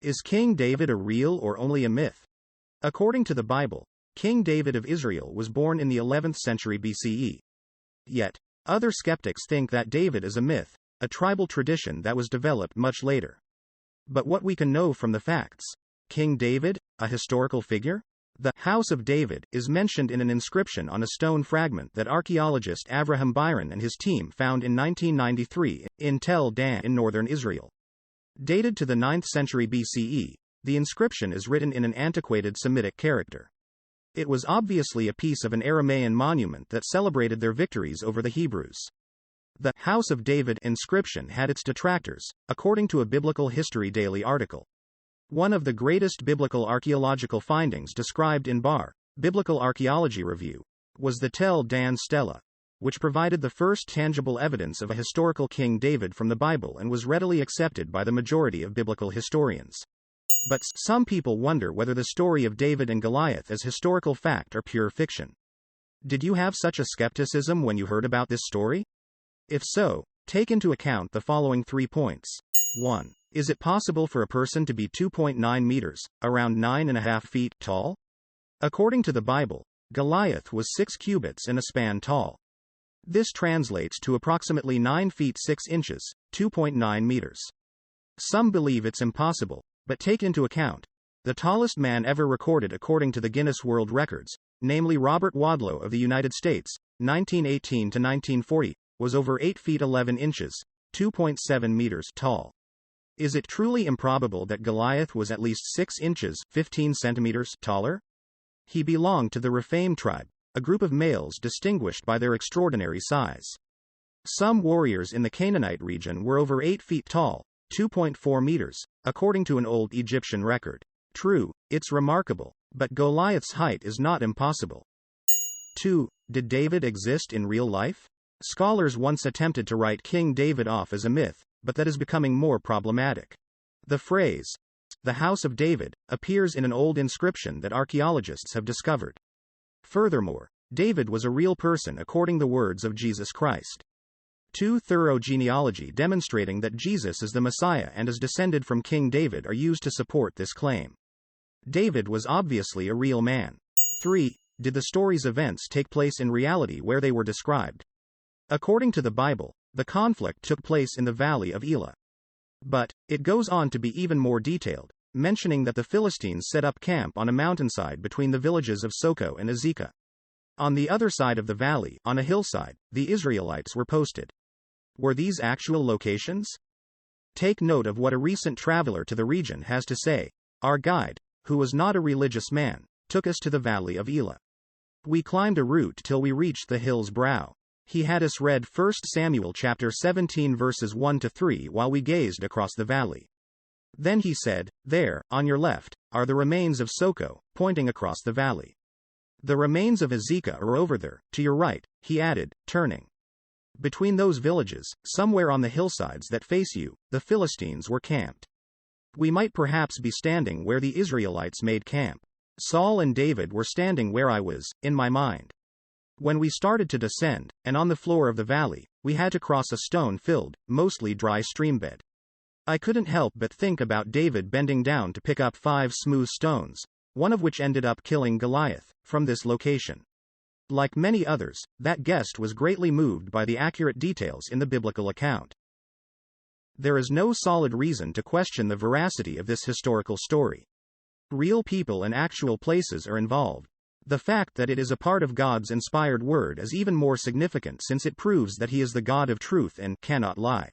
Is King David a real or only a myth? According to the Bible, King David of Israel was born in the 11th century BCE. Yet, other skeptics think that David is a myth, a tribal tradition that was developed much later. But what we can know from the facts? King David, a historical figure? The House of David is mentioned in an inscription on a stone fragment that archaeologist Avraham Byron and his team found in 1993 in Tel Dan in northern Israel. Dated to the 9th century BCE, the inscription is written in an antiquated Semitic character. It was obviously a piece of an Aramaean monument that celebrated their victories over the Hebrews. The House of David inscription had its detractors, according to a Biblical History Daily article. One of the greatest biblical archaeological findings described in Bar, Biblical Archaeology Review, was the Tel Dan Stela, which provided the first tangible evidence of a historical King David from the Bible and was readily accepted by the majority of biblical historians. But some people wonder whether the story of David and Goliath is historical fact or pure fiction. Did you have such a skepticism when you heard about this story? If so, take into account the following 3 points. 1. Is it possible for a person to be 2.9 meters, around 9.5 feet, tall? According to the Bible, Goliath was 6 cubits and a span tall. This translates to approximately 9 feet 6 inches, 2.9 meters. Some believe it's impossible, but take into account the tallest man ever recorded according to the Guinness World Records, namely Robert Wadlow of the United States, 1918 to 1940, was over 8 feet 11 inches, 2.7 meters tall. Is it truly improbable that Goliath was at least 6 inches, 15 centimeters taller? He belonged to the Rephaim tribe, a group of males distinguished by their extraordinary size. Some warriors in the Canaanite region were over 8 feet tall, 2.4 meters, according to an old Egyptian record. True, it's remarkable, but Goliath's height is not impossible. 2. Did David exist in real life? Scholars once attempted to write King David off as a myth, but that is becoming more problematic. The phrase, the House of David, appears in an old inscription that archaeologists have discovered. Furthermore, David was a real person according to the words of Jesus Christ. 2. Thorough genealogy demonstrating that Jesus is the Messiah and is descended from King David are used to support this claim. David was obviously a real man. 3. Did the story's events take place in reality where they were described? According to the Bible, the conflict took place in the valley of Elah. But it goes on to be even more detailed, mentioning that the Philistines set up camp on a mountainside between the villages of Soko and Azekah. On the other side of the valley, on a hillside, the Israelites were posted. Were these actual locations? Take note of what a recent traveler to the region has to say. Our guide, who was not a religious man, took us to the valley of Elah. We climbed a route till we reached the hill's brow. He had us read 1 Samuel chapter 17 verses 1 to 3 while we gazed across the valley. Then he said, there, on your left, are the remains of Soko, pointing across the valley. The remains of Azekah are over there, to your right, he added, turning. Between those villages, somewhere on the hillsides that face you, the Philistines were camped. We might perhaps be standing where the Israelites made camp. Saul and David were standing where I was, in my mind. When we started to descend, and on the floor of the valley, we had to cross a stone-filled, mostly dry streambed. I couldn't help but think about David bending down to pick up 5 smooth stones, one of which ended up killing Goliath, from this location. Like many others, that guest was greatly moved by the accurate details in the biblical account. There is no solid reason to question the veracity of this historical story. Real people and actual places are involved. The fact that it is a part of God's inspired word is even more significant since it proves that He is the God of truth and cannot lie.